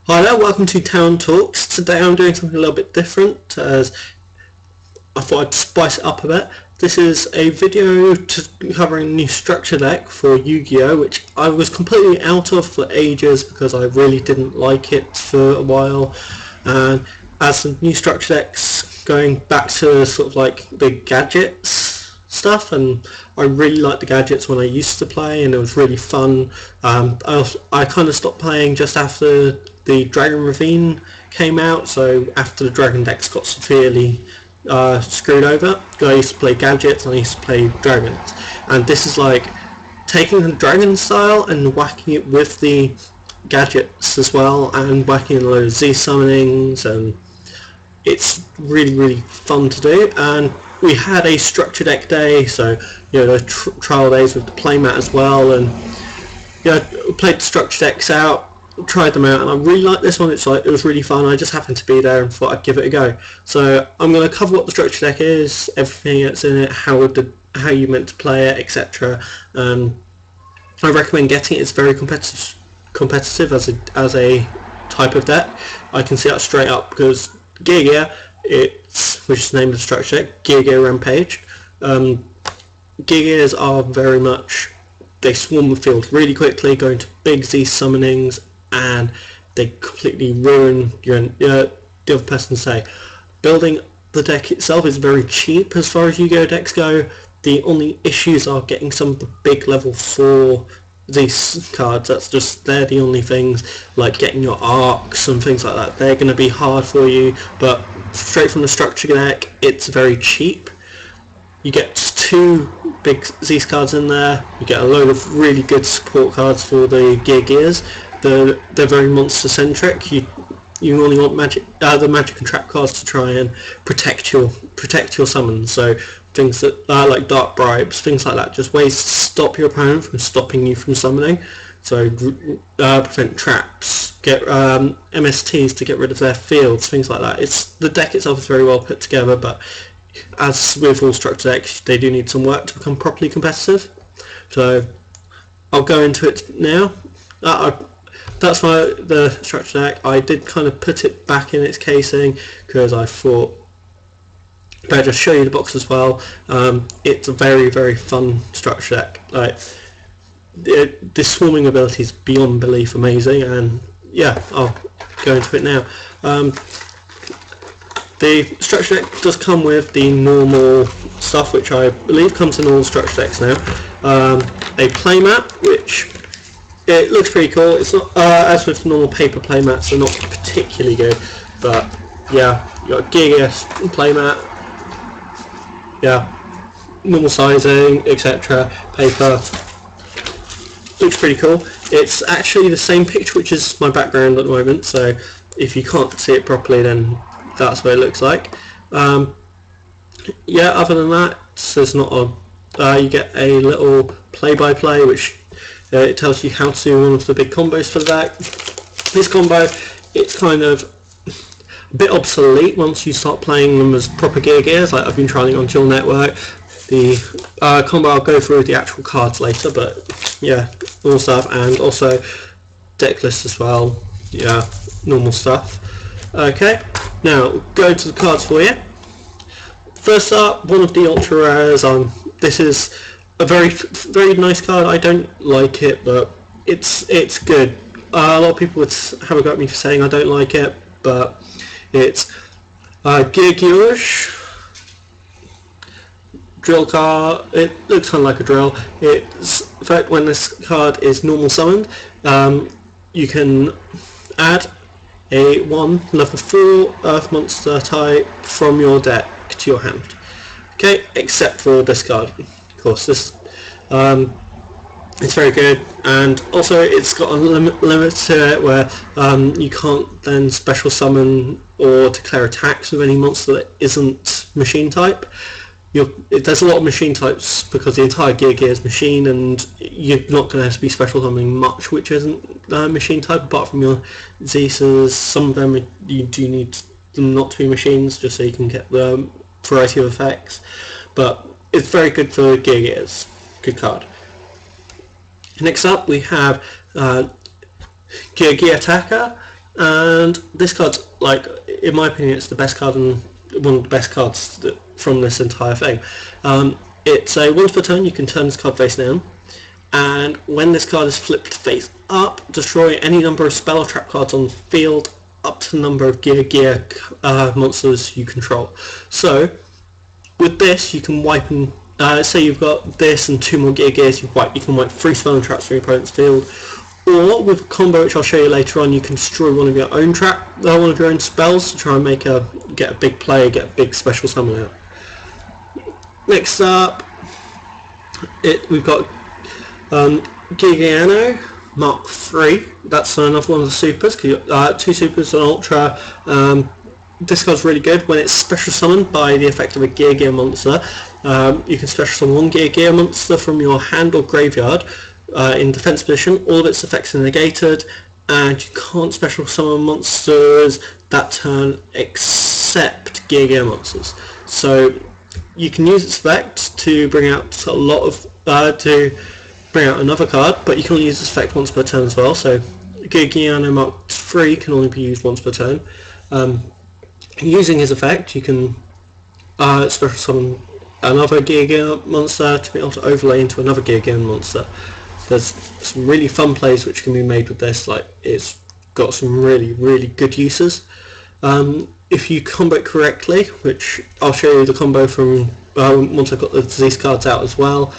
Hi there, welcome to Town Talks. Today I'm doing something a little bit different as I thought I'd spice it up a bit. This is a video covering a new structure deck for Yu-Gi-Oh, which I was completely out of for ages because I really didn't like it for a while. And as the new structure decks going back to sort of like the gadgets stuff, and I really liked the gadgets when I used to play and it was really fun. I kind of stopped playing just after the Dragon Ravine came out, so after the Dragon decks got severely screwed over. I used to play gadgets and I used to play dragons, and this is like taking the dragon style and whacking it with the gadgets as well, and whacking in a load of Z summonings, and it's really fun to do. And we had a structure deck day, so the trial days with the playmat as well, and we played the structure decks out, tried them out, and I really like this one. It was really fun. I just happened to be there and thought I'd give it a go. So I'm going to cover what the structure deck is, everything that's in it, how you meant to play it, etc. I recommend getting it. It's very competitive as a type of deck. I can see that straight up because Geargia, which is the name of the structure deck, Geargia Rampage. Geargias are very much, they swarm the field really quickly, going to big Z summonings, and they completely ruin the other person's day. Building the deck itself is very cheap as far as Yu-Gi-Oh decks go. The only issues are getting some of the big level 4 these cards. They're the only things, like getting your arcs and things like that. They're going to be hard for you, but straight from the structure deck, it's very cheap. You get 2 big Z cards in there. You get a load of really good support cards for the Gears. They're very monster centric. You only want the magic and trap cards to try and protect your summons. So things that like dark bribes, things like that, just ways to stop your opponent from stopping you from summoning. So prevent traps, get MSTs to get rid of their fields, things like that. The deck itself is very well put together, but as with all structure decks, they do need some work to become properly competitive. So I'll go into it now. That's the structure deck. I did kind of put it back in its casing because I thought I'd just show you the box as well. It's a very fun structure deck. Like the swarming ability is beyond belief amazing, and yeah, I'll go into it now. The structure deck does come with the normal stuff, which I believe comes in all structure decks now. A playmat, which it looks pretty cool. It's not as with normal paper playmats, they're not particularly good, but yeah, you got a Geargia playmat, yeah, normal sizing, etc. Paper, looks pretty cool. It's actually the same picture which is my background at the moment, so if you can't see it properly, then that's what it looks like. Yeah, other than that, there's not a you get a little play-by-play which it tells you how to do one of the big combos for the deck. This combo, it's kind of a bit obsolete once you start playing them as proper Gears. Like I've been trying it on Dual Network. The combo I'll go through the actual cards later, but yeah, normal stuff, and also deck list as well. Yeah, normal stuff. Okay, now go to the cards for you. First up, one of the ultra rares. This is a very nice card. I don't like it, but it's good. A lot of people would have a go at me for saying I don't like it, but it's Yugioh drill card. It looks kind of like a drill. It's in fact, when this card is normal summoned, you can add a 1 level 4 Earth monster type from your deck to your hand. Okay, except for this card. Of course, this it's very good, and also it's got a limit to it where you can't then special summon or declare attacks with any monster that isn't machine type. There's a lot of machine types because the entire Gear is machine, and you're not going to have to be special summoning much which isn't machine type, apart from your Zeus's. Some of them you do need them not to be machines just so you can get the variety of effects, but it's very good for Gears. Good card. Next up we have Geargia Attacker, And this card's, like, in my opinion, it's the best card and one of the best cards from this entire thing. It's a once per turn you can turn this card face down, and when this card is flipped face up, destroy any number of spell or trap cards on the field up to the number of Gear monsters you control. So with this you can wipe and say you've got this and 2 more Gears, you can wipe 3 spell and traps from your opponent's field. Or with a combo which I'll show you later on, you can destroy one of your own one of your own spells to try and get a big play, get a big special summon out. Next up, we've got Yugioh Mark III. That's another one of the supers. 2 supers and ultra. This card's really good. When it's special summoned by the effect of a Gear monster, you can special summon 1 Gear monster from your hand or graveyard in defense position. All of its effects are negated, and you can't special summon monsters that turn except Gear monsters. So you can use its effect to bring out a lot of to bring out another card, but you can only use this effect once per turn as well. So Yugioh Mark III can only be used once per turn. Using his effect, you can special summon another Gear monster to be able to overlay into another Gear monster. There's some really fun plays which can be made with this. Like, it's got some really, really good uses. If you combo it correctly, which I'll show you the combo from once I've got the disease cards out as well.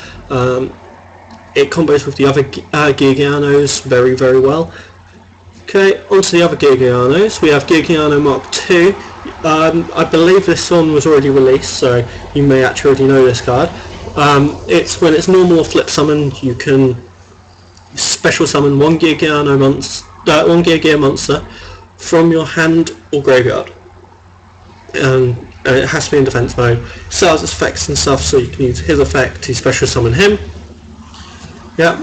It combos with the other Geargianos very, very well. Okay, onto the other Geargianos. We have Yugioh Mark II. I believe this one was already released, so you may actually already know this card. It's when it's normal or flip summon, you can special summon 1 Gear monster from your hand or graveyard. And it has to be in defense mode. Still has effects and stuff, so you can use his effect to special summon him. Yeah,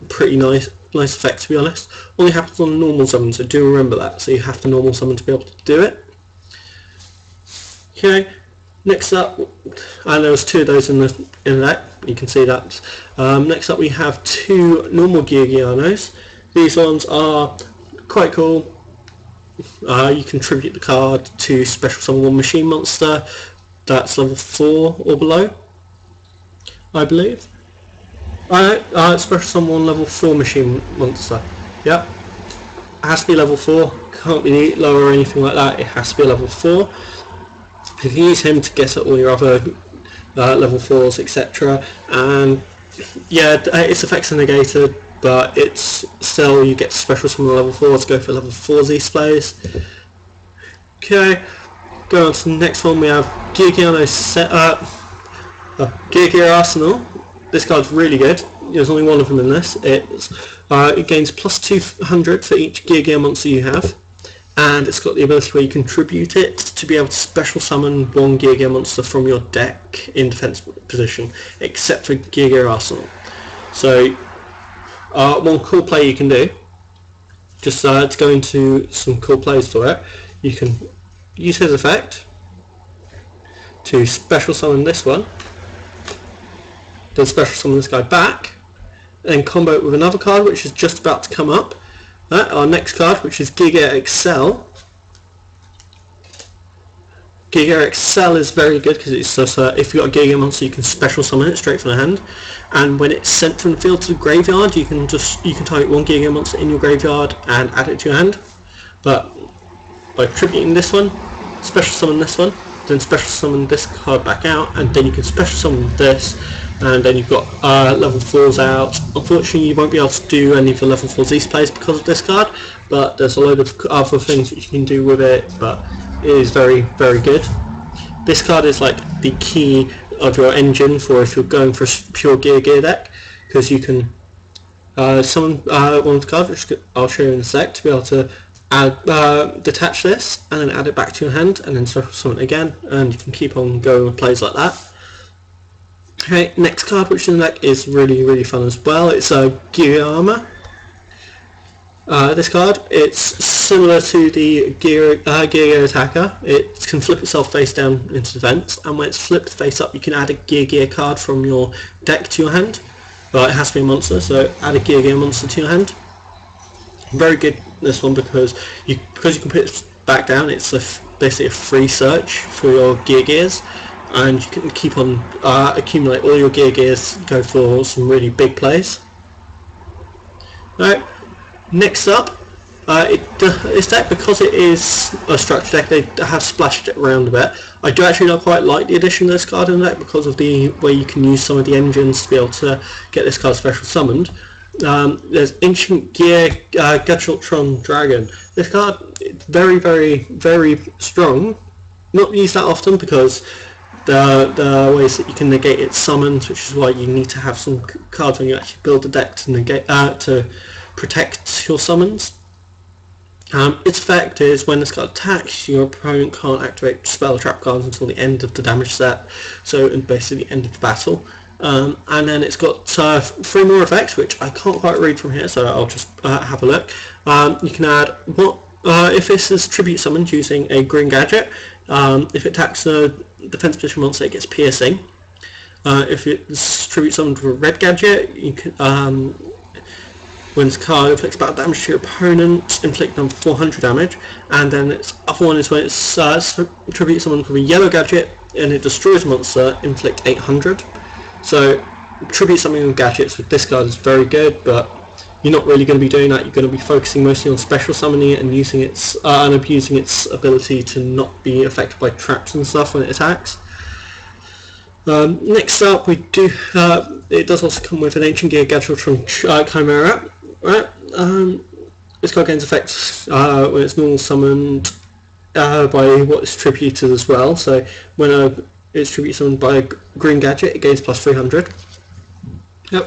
pretty nice effect, to be honest. Only happens on normal summon, so do remember that. So you have to normal summon to be able to do it. Okay, next up, and there was 2 of those in the deck. You can see that. Next up, we have 2 normal Geargianos. These ones are quite cool. You can tribute the card to special summon 1 machine monster that's level 4 or below, I believe. Special summon 1 level 4 machine monster. Yep. It has to be level 4. Can't be lower or anything like that. It has to be level 4. You can use him to get at all your other level 4s, etc. And yeah, its effects are negated, but it's still, you get special summon level 4 to go for level 4 these plays. Okay, going on to the next one, we have Geargia Arsenal. This card's really good. There's only one of them in this. It gains plus 200 for each Gear monster you have, and it's got the ability where you contribute it to be able to special summon 1 Gear monster from your deck in defense position, except for Gear Arsenal. So one cool play you can do, just to go into some cool plays for it, you can use his effect to special summon this one, then special summon this guy back, then combo it with another card which is just about to come up. Our next card, which is Geargia Excel. Geargia Excel is very good because it's just if you've got a Geargia monster, you can special summon it straight from the hand, and when it's sent from the field to the graveyard, you can target 1 Geargia monster in your graveyard and add it to your hand. But by tributing this one, special summon this one, then special summon this card back out, and then you can special summon this, and then you've got level 4s out. Unfortunately, you won't be able to do any of the level 4s East plays because of this card, but there's a load of other things that you can do with it, but it is very, very good. This card is like the key of your engine for if you're going for a pure Gear deck, because you can summon one of the cards, which I'll show you in a sec, to be able to detach this and then add it back to your hand and then special summon it again, and you can keep on going with plays like that. Okay, next card which is in the deck is really, really fun as well. It's a Geargia. This card, it's similar to the Gear Attacker. It can flip itself face down into defense, and when it's flipped face up, you can add a Gear card from your deck to your hand. Well, it has to be a monster, so add a Gear monster to your hand. Very good this one because you can put it back down. It's basically a free search for your gears, and you can keep on accumulate all your gears, go for some really big plays. Alright, next up, it's deck, because it is a structure deck, they have splashed it around a bit. I do actually not quite like the addition of this card in the deck because of the way you can use some of the engines to be able to get this card special summoned. There's Ancient Gear Gadgetron Dragon. This card is very, very, very strong. Not used that often because the ways that you can negate its summons, which is why you need to have some cards when you actually build a deck to negate to protect your summons. Its effect is when this card attacks, your opponent can't activate spell or trap cards until the end of the damage set, so basically the end of the battle. And then it's got 3 more effects, which I can't quite read from here, so I'll just have a look. You can add if this is tribute summoned using a green gadget. If it attacks a defense position monster, it gets piercing. If it's tribute summoned with a red gadget, you can, when this card inflicts battle damage to your opponent, inflict them 400 damage. And then its other one is when it's tribute summoned with a yellow gadget and it destroys a monster, inflict 800. So tribute summoning with gadgets with this card is very good, but you're not really going to be doing that. You're going to be focusing mostly on special summoning it and using its and abusing its ability to not be affected by traps and stuff when it attacks. Next up, we do. It does also come with an Ancient Gear Gadgetron Chimera. Right. This card gains effects when it's normal summoned by what is tributed as well. So when it's tribute summoned by a green gadget, it gains plus 300.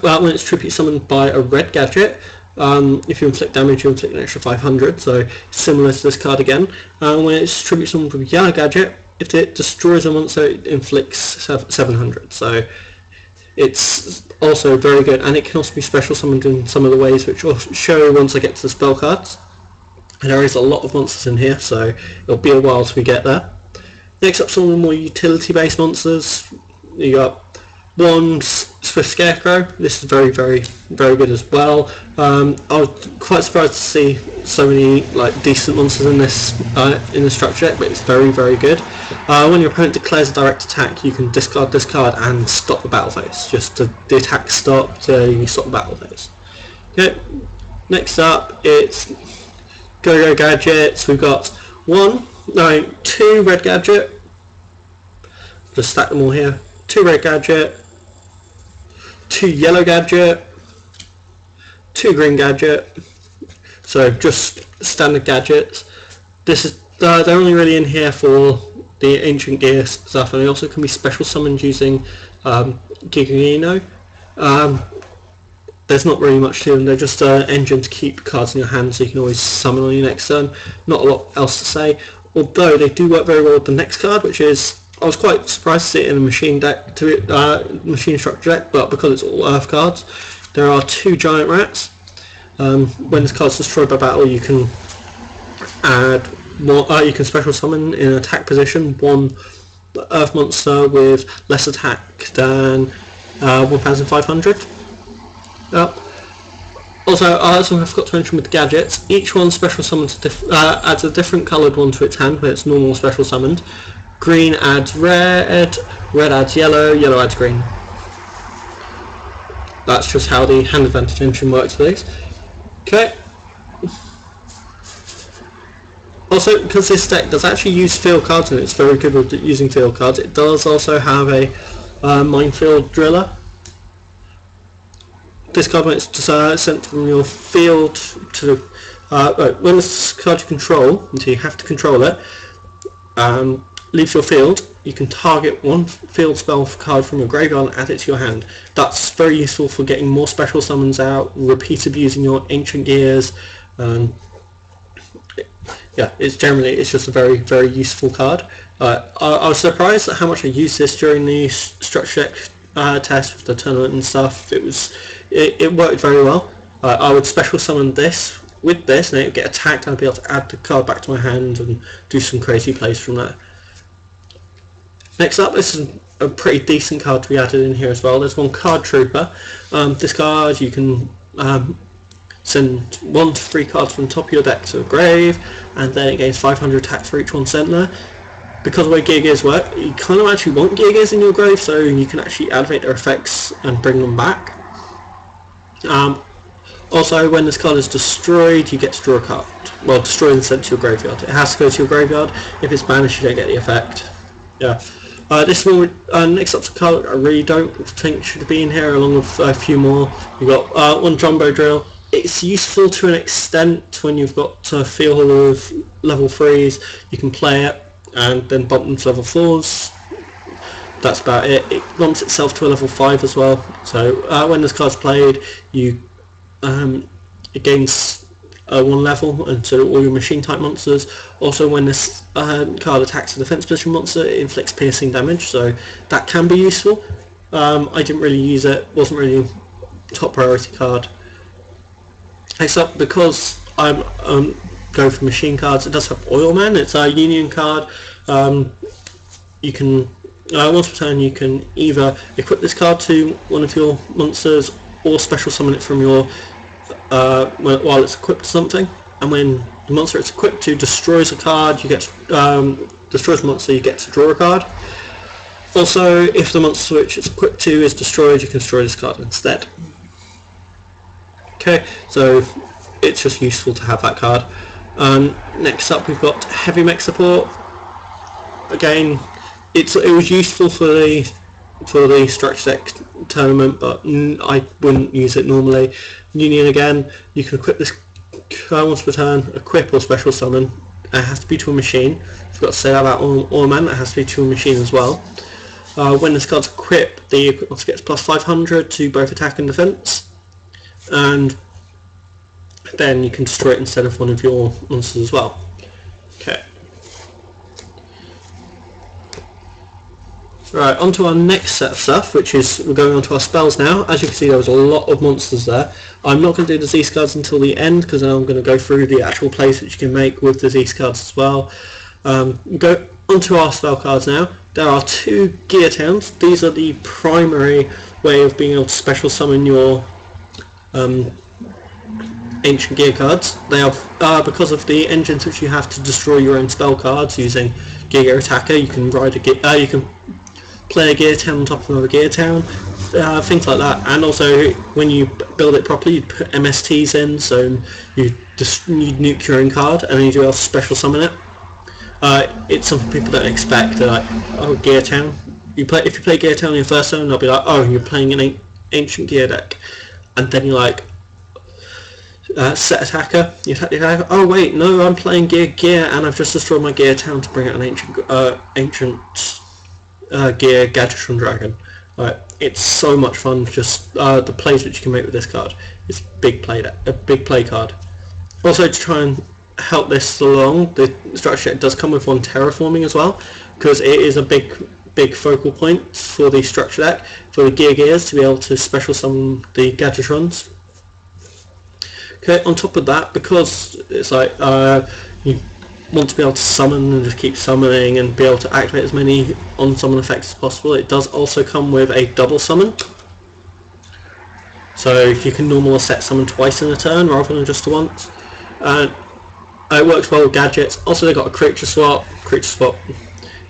When it's tribute summoned by a red gadget, if you inflict damage, you inflict an extra 500, so similar to this card again. When it's tribute summoned with a yellow gadget, if it destroys a monster, it inflicts 700. So it's also very good, and it can also be special summoned in some of the ways, which I'll show once I get to the spell cards. And there is a lot of monsters in here, so it'll be a while till we get there. Next up, some of the more utility-based monsters. You got one Swift Scarecrow. This is very, very, very good as well. I was quite surprised to see so many decent monsters in this structure deck, but it's very, very good. When your opponent declares a direct attack, you can discard this card and stop the battle phase. Just the attack stopped, you stop the battle phase. Okay. Next up, it's Go gadgets. We've got 2 red gadget. Just stack them all here. 2 red gadget, 2 yellow gadget, 2 green gadget. So just standard gadgets. This is they're only really in here for the Ancient Gear stuff, and they also can be special summoned using Yugioh. There's not really much to them. They're just an engine to keep cards in your hand, so you can always summon on your next turn. Not a lot else to say. Although they do work very well with the next card, which is, I was quite surprised to see it in a machine deck, machine structure deck, but because it's all Earth cards, there are 2 giant rats. When this card's destroyed by battle, you can add more. You can special summon in an attack position 1 Earth monster with less attack than 1,500. Also, I forgot to mention with the gadgets, each one special summons adds a different coloured one to its hand when it's normal special summoned. Green adds red, red adds yellow, yellow adds green. That's just how the hand advantage engine works for these. Okay. Also, because this deck does actually use field cards, and it's very good with using field cards, it does also have a minefield driller. This card, when it's sent from your field to when this card you control, until you have to control it, leaves your field, you can target 1 field spell card from your graveyard and add it to your hand. That's very useful for getting more special summons out, repeat abusing your Ancient Gears. Yeah, it's just a very, very useful card. I was surprised at how much I used this during the structure deck test with the tournament and stuff. It worked very well. I would special summon this with this, and it would get attacked, and I'd be able to add the card back to my hand and do some crazy plays from there. Next up, this is a pretty decent card to be added in here as well. There's one Card Trooper. This card you can send 1 to 3 cards from the top of your deck to a grave, and then it gains 500 attack for each one sent there. Because of the way Geargias work, you kind of actually want Geargias in your grave, so you can actually activate their effects and bring them back. Also, when this card is destroyed, you get to draw a card. Well, destroyed and sent to your graveyard. It has to go to your graveyard. If it's banished, you don't get the effect. Yeah. This one, next up's a card I really don't think should be in here, along with a few more. You've got 1 Jumbo Drill. It's useful to an extent when you've got a field of level 3s. You can play it and then bump them to level 4s. That's about it. It bumps itself to a level 5 as well. So when this card's played, it gains 1 level, and so all your machine type monsters. Also, when this card attacks a defense position monster, it inflicts piercing damage, so that can be useful. I didn't really use it, wasn't really a top priority card. Next up, because I'm going for machine cards, it does have Oil Man. It's a union card. You can once per turn you can either equip this card to one of your monsters or special summon it from your while it's equipped to something, and when the monster it's equipped to destroys a card, you get destroys a monster, you get to draw a card. Also, if the monster which it's equipped to is destroyed, you can destroy this card instead. Okay, so it's just useful to have that card. Next up, we've got Heavy Mech Support. Again, it was useful for the structure deck tournament, but I wouldn't use it normally. Union again, you can equip this card once per turn, equip or special summon. It has to be to a machine. I've got to say that about all man, it has to be to a machine as well. When this card's equipped, the equip monster gets plus 500 to both attack and defense, and then you can destroy it instead of one of your monsters as well. Okay. Right, on to our next set of stuff, which is, we're going on to our spells now. As you can see, there was a lot of monsters there. I'm not going to do the Z cards until the end, because then I'm going to go through the actual plays which you can make with the Z cards as well. Go on to our spell cards now. There are 2 Gear Towns. These are the primary way of being able to special summon your ancient gear cards. They are because of the engines which you have to destroy your own spell cards using Gear Attacker. You can ride a gear, you can play a Gear Town on top of another Gear Town, things like that. And also, when you build it properly, you put MSTs in, so you nuke your own card, and then you do have to special summon it. It's something people don't expect. They're like, oh, Gear Town. If you play Gear Town on your first turn, they'll be like, oh, you're playing an ancient gear deck, and then you're like, set attacker. You're like, oh wait, no, I'm playing gear, and I've just destroyed my Gear Town to bring out an ancient gear Gadgetron Dragon. It's so much fun. Just the plays which you can make with this card. It's a big play card. Also, to try and help this along, the structure it does come with 1 terraforming as well, because it is a big focal point for the structure deck for the gears to be able to special summon the Gadgetrons. Okay, on top of that, because it's like you want to be able to summon and just keep summoning and be able to activate as many on-summon effects as possible, it does also come with a double summon. So you can normal set summon twice in a turn rather than just once. It works well with gadgets. Also, they've got a creature swap.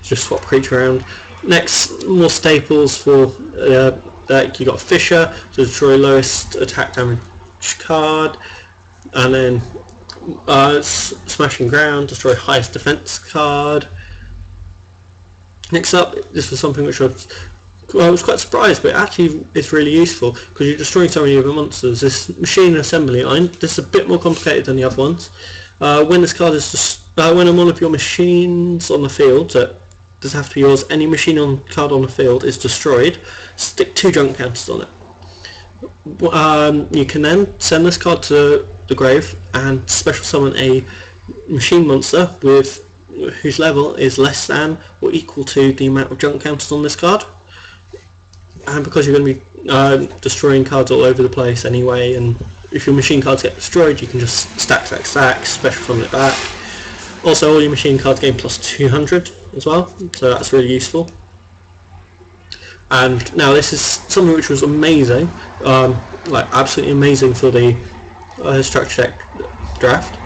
Just swap creature around. Next, more staples for deck. You got Fisher to destroy lowest attack damage card, and then Smashing Ground, destroy highest defense card. Next up, this was something which I was quite surprised, but actually it's really useful because you're destroying so many other monsters. This machine assembly line, this is a bit more complicated than the other ones. When this card is just when one of your machines on the field, so does have to be yours, any machine card on the field is destroyed, stick 2 junk counters on it. You can then send this card to the grave and special summon a machine monster with whose level is less than or equal to the amount of junk counters on this card. And because you're going to be destroying cards all over the place anyway, and if your machine cards get destroyed, you can just stack, special summon it back. Also, all your machine cards gain plus 200 as well, so that's really useful. And now this is something which was amazing, like absolutely amazing for the structure deck draft.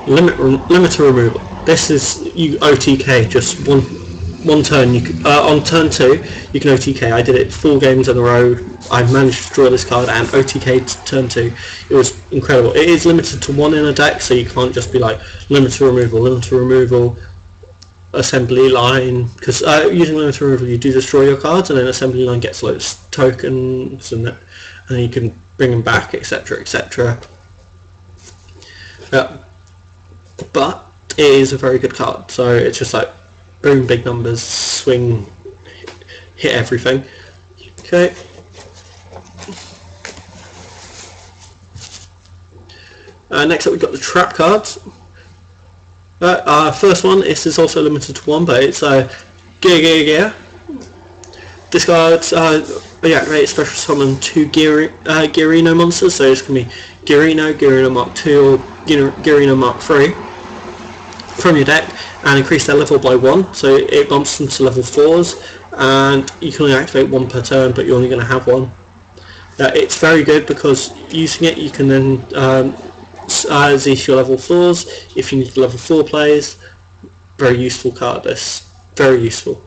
Limiter removal. This is you OTK just one turn. You can, on turn 2 you can OTK. I did it 4 games in a row. I managed to draw this card and OTK turn 2. It was incredible. It is limited to 1 in a deck, so you can't just be like limiter removal, assembly line, because using limiter removal you do destroy your cards, and then assembly line gets loads of tokens and you can bring them back, etc, etc. But it is a very good card, so it's just like boom, big numbers, swing, hit everything. Okay. Next up we've got the trap cards. First one, this is also limited to 1, but it's Geargia. This card, reactivate special summon 2 Gearino monsters, so it's going to be Gearino Mark 2 or Gearino Mark 3 from your deck, and increase their level by 1, so it bumps them to level 4s, and you can only activate 1 per turn, but you're only going to have 1. It's very good because using it you can then Zeus your level 4s if you need level 4 plays. Very useful card, this. Very useful.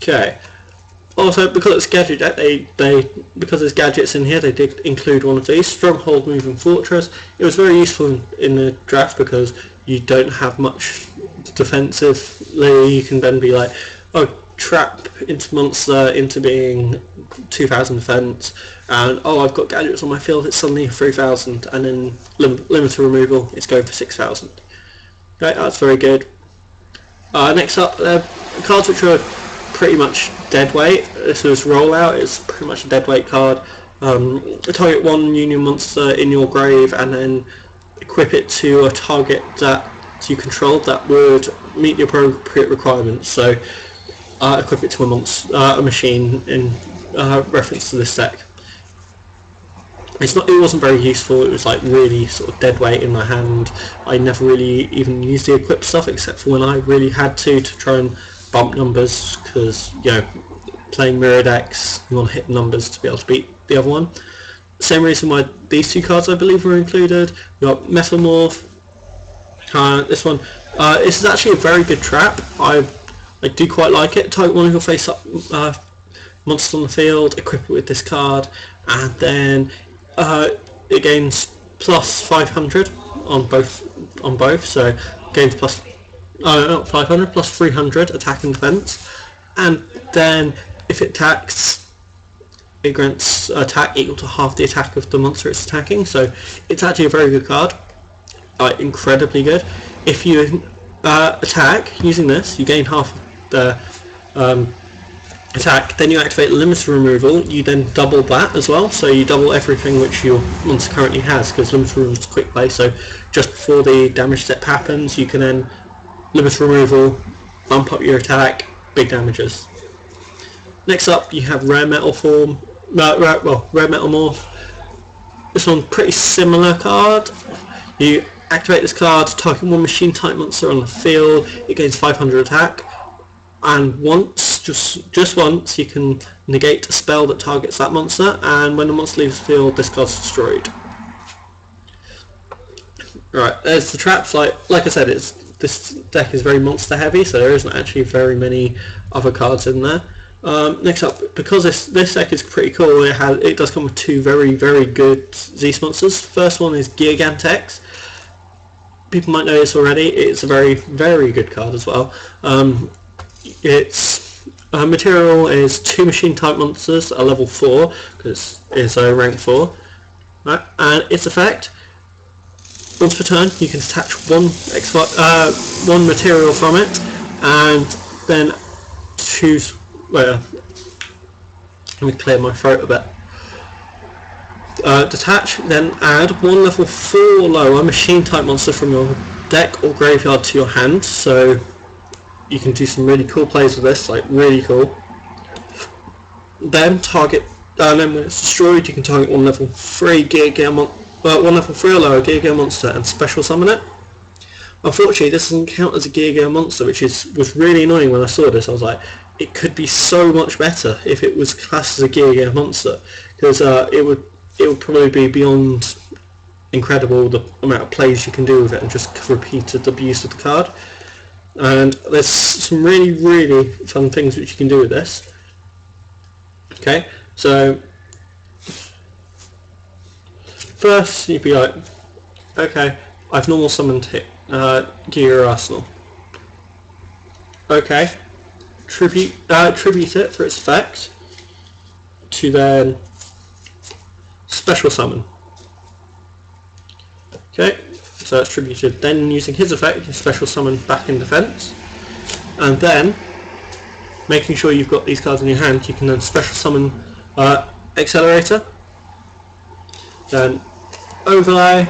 Okay. Also, because it's gadget deck, because there's gadgets in here, they did include one of these, Stronghold Moving Fortress. It was very useful in the draft because you don't have much defensively. You can then be like, oh, trap into monster into being 2,000 defense, and oh, I've got gadgets on my field, it's suddenly 3,000, and then limiter removal, it's going for 6,000. Right, that's very good. Next up, cards which are pretty much dead weight. This was rollout. It's pretty much a dead weight card. Target 1 union monster in your grave and then equip it to a target that you control that would meet the appropriate requirements. So equip it to a machine in reference to this deck. It wasn't very useful. It was like really sort of dead weight in my hand. I never really even used the equip stuff except for when I really had to try and bump numbers, because playing mirror decks you want to hit numbers to be able to beat the other one. Same reason why these 2 cards I believe were included. We've got Metamorph. This one, this is actually a very good trap. I do quite like it. Target 1 of your face up monsters on the field, equip it with this card, and then it gains plus 500 on both, so gains plus not 500, plus 300 attack and defense, and then if it attacks, it grants attack equal to half the attack of the monster it's attacking. So it's actually a very good card, incredibly good. If you attack using this, you gain half the attack, then you activate limiter removal, you then double that as well, so you double everything which your monster currently has, because limiter removal is quick play, so just before the damage step happens you can then limiter removal, bump up your attack, big damages. Next up you have Rare Metal Form, Rare Metal Morph. This one, pretty similar card. You activate this card, target 1 machine type monster on the field, it gains 500 attack, and once, just once, you can negate a spell that targets that monster, and when the monster leaves the field, this card's destroyed. Right, there's the traps. Like I said, this deck is very monster heavy, so there isn't actually very many other cards in there. Next up, because this deck is pretty cool, it does come with 2 very, very good Zeus monsters. First one is Gigantex. People might know this already. It's a very, very good card as well. Its material is 2 machine type monsters at level 4, because it's a rank 4. Right? And its effect, once per turn you can attach one material from it, and then choose, let me clear my throat a bit. Detach, then add 1 level 4 lower machine type monster from your deck or graveyard to your hand, so you can do some really cool plays with this, like really cool. Then target, then when it's destroyed you can target 1 level 3 Geargia 1 level 3 or lower Geargia monster and special summon it. Unfortunately, this doesn't count as a Geargia monster, which was really annoying when I saw this. I was like, it could be so much better if it was classed as a Geargia monster, because it would probably be beyond incredible the amount of plays you can do with it and just repeated abuse of the card. And there's some really fun things which you can do with this. Okay, so first you'd be like, okay, I've normal summoned Gear Arsenal. Okay, tribute it for its effect to then special summon. Okay, so that's tributed. Then using his effect, you special summon back in defense, and then making sure you've got these cards in your hand, you can then special summon Accelerator, then overlay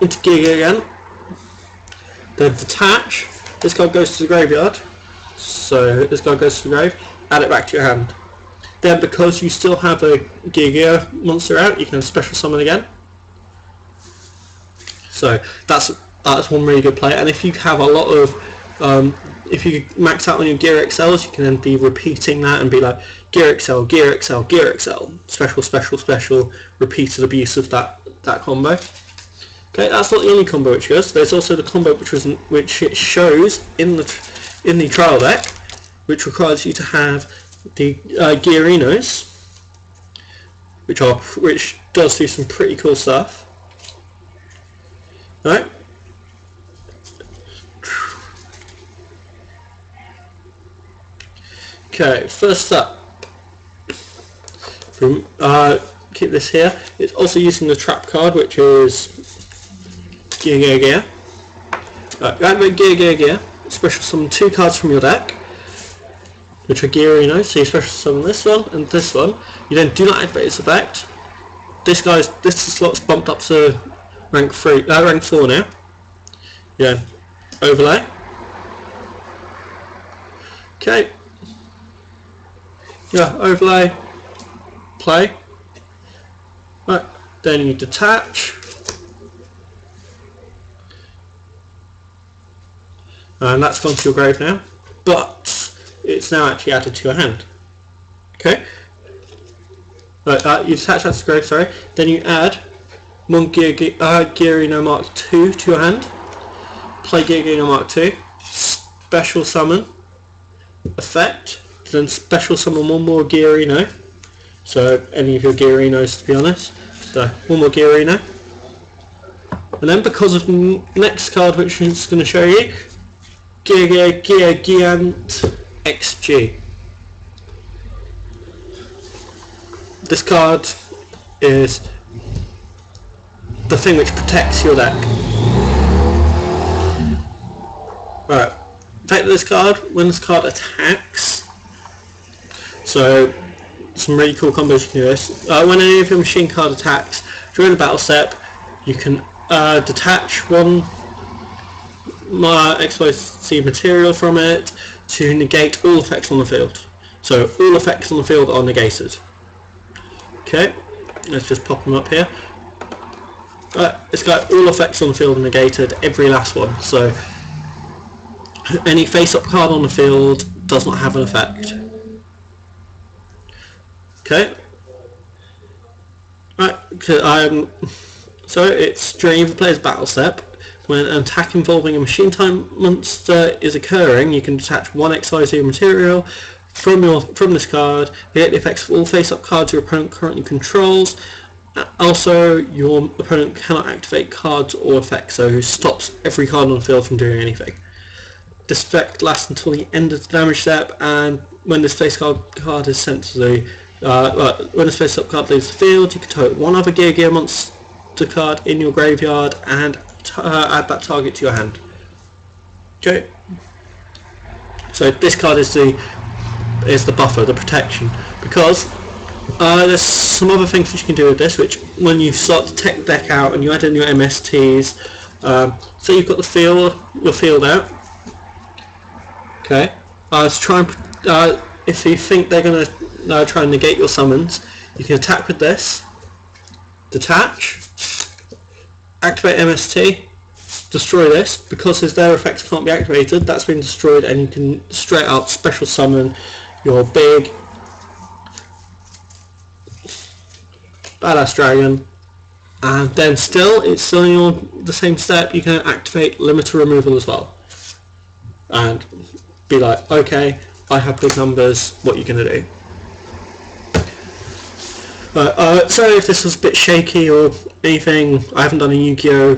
into Geargia again, then detach. This card goes to the graveyard, so this card goes to the grave, add it back to your hand. Then because you still have a Geargia monster out, you can special summon again. So that's one really good play. And if you have a lot of, if you max out on your Gear XLs, you can then be repeating that and be like Gear XL, Gear XL, Gear XL, special, repeated abuse of that combo. Okay, that's not the only combo which goes. There's also the combo which it shows in the trial deck, which requires you to have the Gearinos, which does do some pretty cool stuff. Right. Okay, first up, keep this here. It's also using the trap card, which is Geargia. Activate Geargia. Special summon 2 cards from your deck, which are Gearino. So you special summon this one and this one. You then do not activate its effect. This slot's bumped up to rank 4 now. Yeah, overlay. Okay. Yeah, overlay. Play. Right. Then you detach. And that's gone to your grave now, but it's now actually added to your hand. Okay. Right. You detach that to the grave. Sorry. Then you add one Gearino Mark II to your hand, play Gearino Mark II, special summon, effect, then special summon one more Gearino, so any of your Gearinos to be honest, so one more Gearino, and then because of the next card which is going to show you, Giant XG. This card is the thing which protects your deck. Right, effect of this card, when this card attacks, so some really cool combos you can do this. When any of your machine card attacks during a battle step, you can detach one explosive material from it to negate all effects on the field. So all effects on the field are negated. Okay, let's just pop them up here. It's got all effects on the field negated, every last one, so any face-up card on the field does not have an effect. Okay. Right, so it's during either player's battle step, when an attack involving a machine type monster is occurring, you can detach one XYZ material from this card, negate the effects of all face-up cards your opponent currently controls. Also, your opponent cannot activate cards or effects, so stops every card on the field from doing anything. This effect lasts until the end of the damage step, and when this face card is sent to the when this face up card leaves the field, you can target one other Geargia monster card in your graveyard and add that target to your hand. Okay. So this card is the buffer, the protection, because there's some other things which you can do with this, which when you start to take the deck out and you add in your MSTs, so you've got your field out. Okay. To try and if you think they're going to try and negate your summons, you can attack with this, detach, activate MST, destroy this, because their effects can't be activated, that's been destroyed, and you can straight up special summon your big badass dragon, and then still it's still on the same step. You can activate limiter removal as well and be like, okay, I have big numbers, what are you going to do? Sorry if this was a bit shaky or anything. I haven't done a Yu-Gi-Oh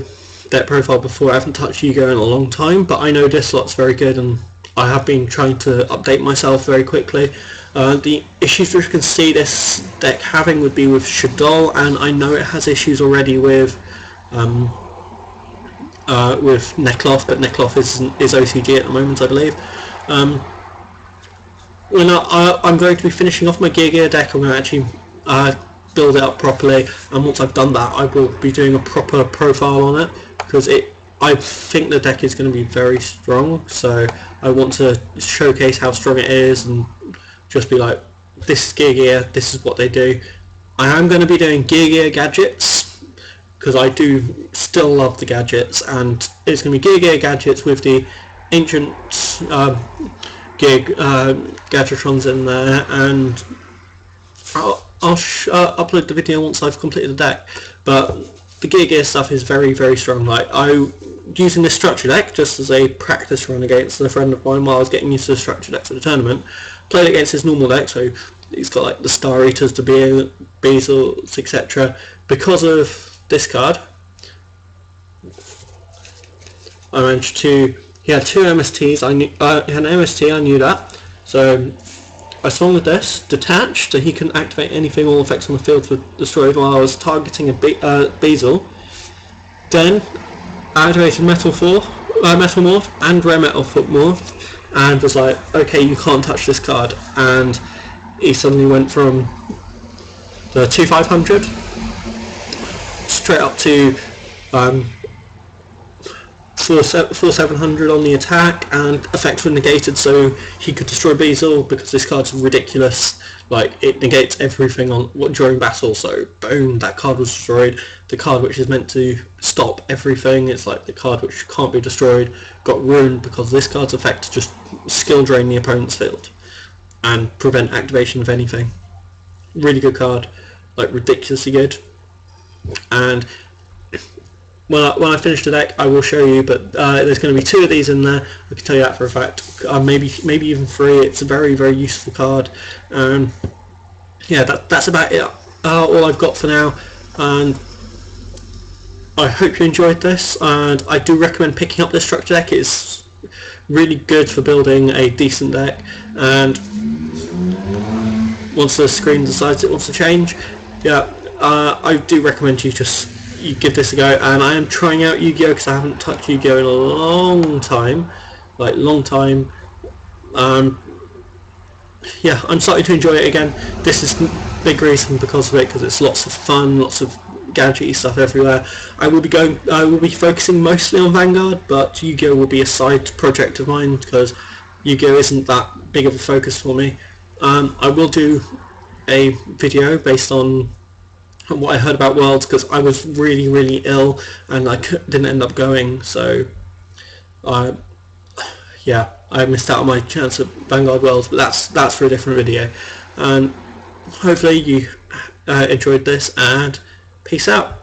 deck profile before. I haven't touched Yu-Gi-Oh in a long time, but I know this lot's very good, and I have been trying to update myself very quickly. The issues you can see this deck having would be with Shadow, and I know it has issues already with Nekloth, but Nekloth is OCG at the moment, I believe. When I'm going to be finishing off my Geargia deck, I'm going to actually build it up properly, and once I've done that I will be doing a proper profile on it, because I think the deck is going to be very strong, so I want to showcase how strong it is and just be like, this is Geargia, this is what they do. I am going to be doing Geargia gadgets, because I do still love the gadgets, and it's going to be Geargia gadgets with the ancient Gadgetrons in there, and I'll upload the video once I've completed the deck. But the Geargia stuff is very, very strong. Like, using this structure deck just as a practice run against a friend of mine while I was getting used to the structure deck for the tournament. Played against his normal deck, so he's got like the Star Eaters, the Beezles, etc. Because of this card, I managed to. He had two MSTs. He had an MST. I knew that. So I swung with this, detached, so he can activate anything, all effects on the field were destroyed while I was targeting a Beezle. Then activated Metal Morph and Rare Metal Morph, and was like, okay, you can't touch this card, and he suddenly went from the 2500 straight up to 4700 on the attack, and effects were negated, so he could destroy Beezle because this card's ridiculous. Like, it negates everything during battle, so boom, that card was destroyed. The card which is meant to stop everything, it's like the card which can't be destroyed, got ruined because this card's effect just skill drain the opponent's field and prevent activation of anything. Really good card, like ridiculously good. And when I finish the deck, I will show you, but there's going to be 2 of these in there. I can tell you that for a fact. Maybe even 3. It's a very, very useful card. Yeah, that's about it. All I've got for now. And I hope you enjoyed this. And I do recommend picking up this structure deck. It's really good for building a decent deck. And once the screen decides it wants to change, yeah, I do recommend you give this a go. And I am trying out Yu-Gi-Oh because I haven't touched Yu-Gi-Oh in a long time, yeah, I'm starting to enjoy it again. This is big reason because of it, because it's lots of fun, lots of gadgety stuff everywhere. I will be focusing mostly on Vanguard, but Yu-Gi-Oh will be a side project of mine because Yu-Gi-Oh isn't that big of a focus for me. I will do a video based on what I heard about Worlds, because I was really, really ill and I didn't end up going, so yeah, I missed out on my chance at Vanguard Worlds, but that's for a different video. And hopefully you enjoyed this, and peace out.